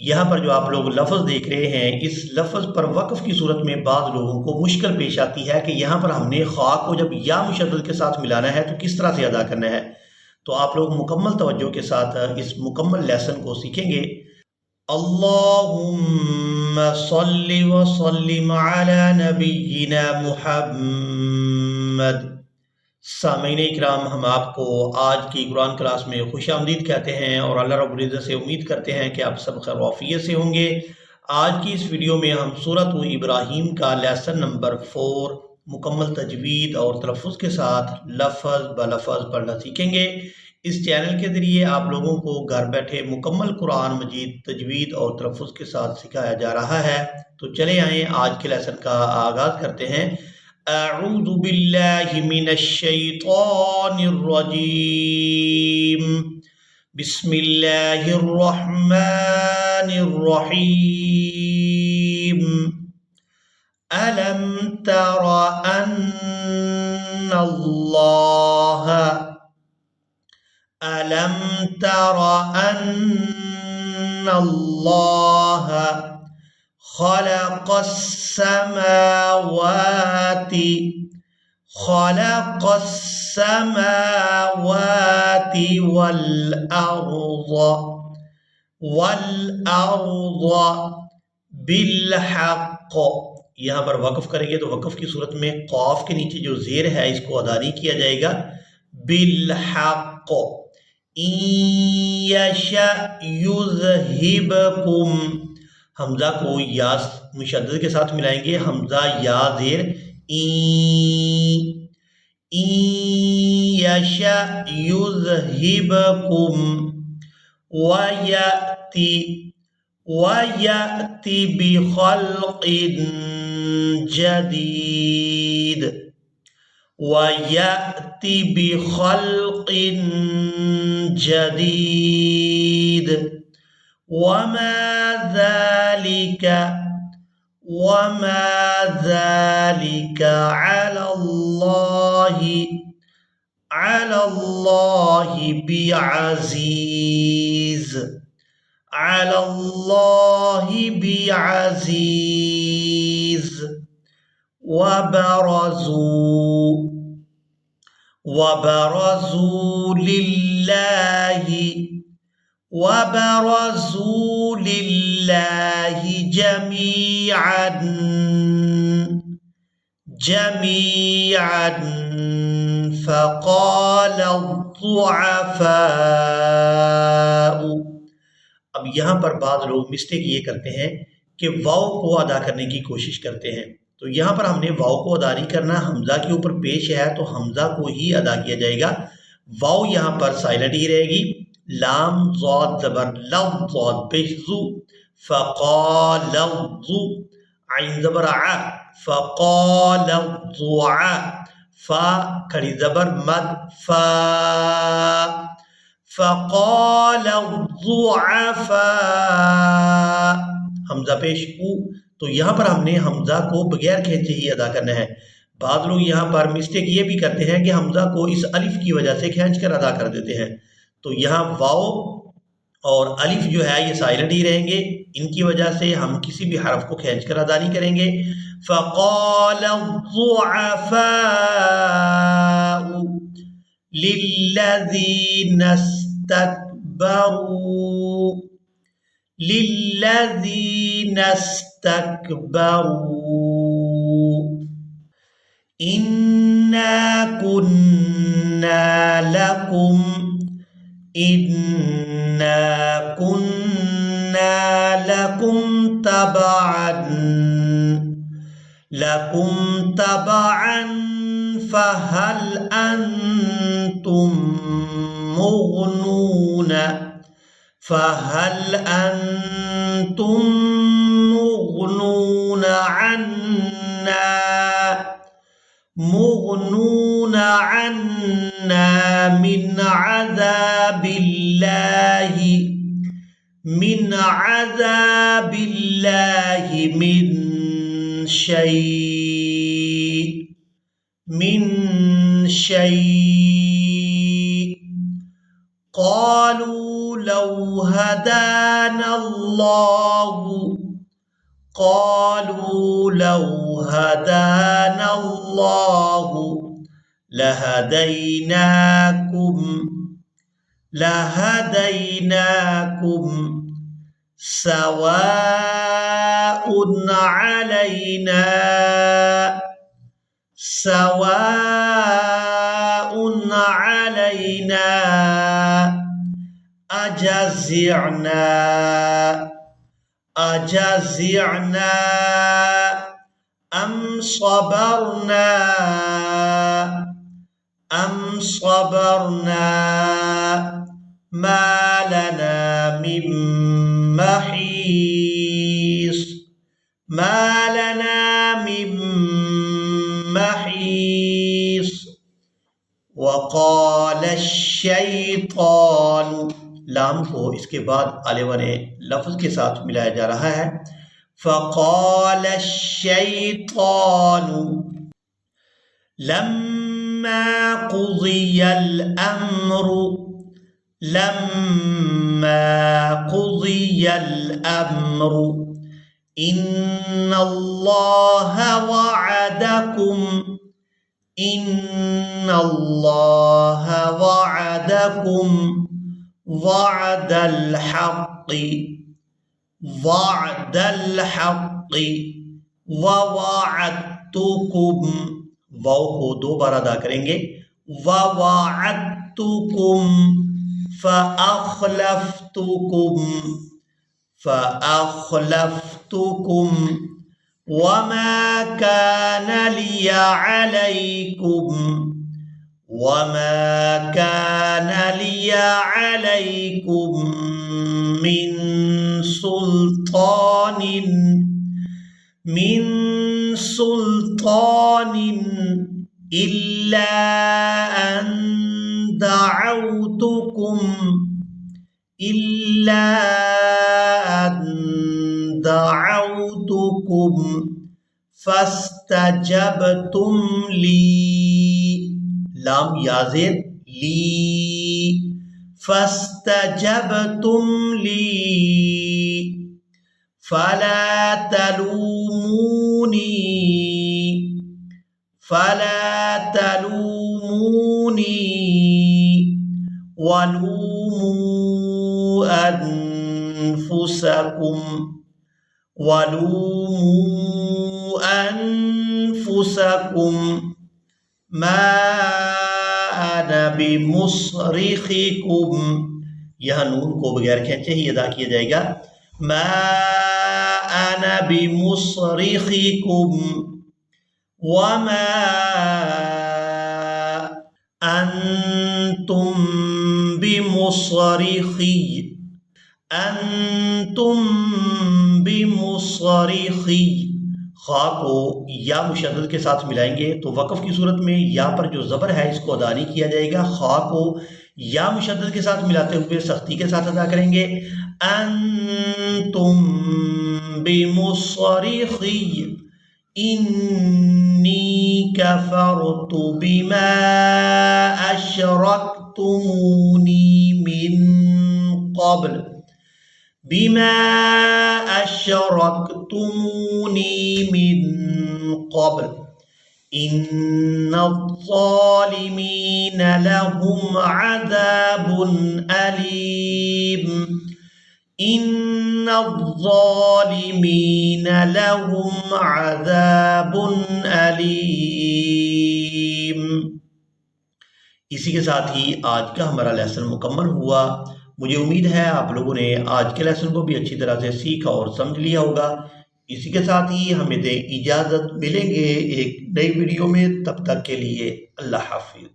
यहाँ पर जो आप लोग लफ्ज़ देख रहे हैं, इस लफ्ज़ पर वक़्फ़ की सूरत में बाज़ लोगों को मुश्किल पेश आती है कि यहाँ पर हमने ख़ा को जब या मुशद्दद के साथ मिलाना है तो किस तरह से अदा करना है। तो आप लोग मुकम्मल तवज्जो के साथ इस मुकम्मल लेसन को सीखेंगे। अल्लाहुम्मा सल्लि व सल्लिम अला नबिय्यिना मुहम्मद। सामीन इकराम, हम आपको आज की कुरान क्लास में खुशामदीद कहते हैं और अल्लाह रब्बुल इज़्ज़त से उम्मीद करते हैं कि आप सब खैर वाफ़ियत से होंगे। आज की इस वीडियो में हम सूरत इब्राहीम का लेसन नंबर 4 मुकम्मल तजवीद और तलफ़्फ़ुज़ के साथ लफ़ज़ ब लफ़ज़ पढ़ना सीखेंगे। इस चैनल के ज़रिए आप लोगों को घर बैठे मुकम्मल कुरान मजीद तजवीद और तलफ़्फ़ुज़ के साथ सिखाया जा रहा है। तो चले आएँ आज के लेसन का आगाज़ करते हैं। अऊज़ु बिल्लाहि मिनश शैतानिर रजीम। बिस्मिल्लाहिर रहमानिर रहीम। अलम तरा अन्नल्लाह अलम तरा अन्नल्लाह खलक़स समावाति वल अर्ज़ बिलहक़। यहाँ पर वक़्फ़ करेंगे तो वक़्फ़ की सूरत में क़ाफ के नीचे जो ज़ेर है इसको अदा नहीं किया जाएगा। बिलहक़। इन यशा युज़हिबकुम, हमज़ा को या मुशद्दद के साथ मिलाएंगे। हमज़ा या ज़ेर इन यशा युज़हिबकुम वयअति बिखल्क़िन जदीद वयअति बिखल्क़िन जदीद वमा ज़ालिका अलल्लाहि बिअज़ीज़। वबरज़ू लिल्लाहि जमीअन फ़क़ाल दुअफ़ाउ। अब यहाँ पर बाद लोग मिस्टेक ये करते हैं कि वाव को अदा करने की कोशिश करते हैं। तो यहाँ पर हमने वाव को अदा नहीं करना, हमज़ा के ऊपर पेश है तो हमज़ा को ही अदा किया जाएगा। वाव यहाँ पर साइलेंट ही रहेगी। लाम ज़ाद ज़बर लव ज़ाद पेश ज़ू फ़क़ालज़ू आइन ज़बर आ फ़क़ालज़ुआ फ़ा खड़ी ज़बर मद फ़ा फ़क़ालज़ुअफ़ा हमज़ा पेश ऊ। तो यहाँ पर हमने हमज़ा को बगैर खींचे ही अदा करना है। बाद लोग यहाँ पर मिस्टेक ये भी करते हैं कि हमज़ा को इस अलिफ की वजह से खींच कर अदा कर देते हैं। तो यहाँ वाव और अलिफ जो है ये साइलेंट ही रहेंगे। इनकी वजह से हम किसी भी हरफ को खींच कर अदा नहीं करेंगे। फ़क़ालज़ुअफ़ाउ लिल्लज़ीना इस्तकबरू इन्ना कुन्ना लकुम तबअन फहल अंतुम मुग़नून अन्ना मिन अज़ाबिल्लाहि मिन शै। क़ालू लौ हदाना अल्लाहु, क़ालू लौ हदाना अल्लाहु लहदैनाकुम, लहदैनाकुम सवाउन अलैना, सवाउन अलैना अजज़िअना, अजज़िअना अम सबरना, अम सबरना मा लना मिन महीस, मा लना मिन महीस। वक़ाल शैतान, लाम को इसके बाद आने वाले लफ्ज़ के साथ मिलाया जा रहा है। फ़क़ाल शैतान लम्मा क़ुज़ियल अम्रु, लम्मा क़ुज़ियल अम्रु इन्नल्लाह वअदकुम, इन्नल्लाह वअदकुम वअदल हक़्क़ि, वअदल हक़्क़ि ववअदतुकुम, वाव को 2 बार अदा करेंगे। ववअदतुकुम फ़अख़लफ़्तुकुम, फ़अख़लफ़्तुकुम वमा कान लिया अलैकुम, वमा कान लिया अलैकुम मिन सुल्तानिन, मिन सुल्तानिन इल्ला अन दअउतुकुम, इल्ला अन दअउतुकुम फस्तजबतुम ली, लाम याज़ेर ली, फस्तजबतुम ली फला तलूमूनी, फला तलूमूनी वलूमू अनफुसकुम, वलूमू अनफुसकुम मा अना बिमुस्रिखिकुम, यह नून को बगैर खींचे ही अदा किया जाएगा। मा अना बिमुस्रिखिकुम वमा अंतुम बिमुस्रिखी, अंतुम बिमुस्रिखी। खा को या मुशद्दद के साथ मिलाएंगे तो वक़फ़ की सूरत में या पर जो ज़बर है इसको अदा नहीं किया जाएगा। खा को या मुशद्दद के साथ मिलाते हुए सख्ती के साथ अदा करेंगे। अंतुम बिमुस्रिखी इन्नी कफ़रतु बिमा अशरक्तुमूनी मिन क़ब्ल, बिमा अशरक्तुमूनी मिन क़ब्ल इन्नज़्ज़ालिमीन लहुम अज़ाबुन अलीम, इन्नज़्ज़ालिमीन लहुम अज़ाबुन अलीम। इसी के साथ ही आज का हमारा लेसन मुकम्मल हुआ। मुझे उम्मीद है आप लोगों ने आज के लेसन को भी अच्छी तरह से सीखा और समझ लिया होगा। इसी के साथ ही हमें दें इजाज़त, मिलेंगे एक नई वीडियो में, तब तक के लिए अल्लाह हाफ़िज़।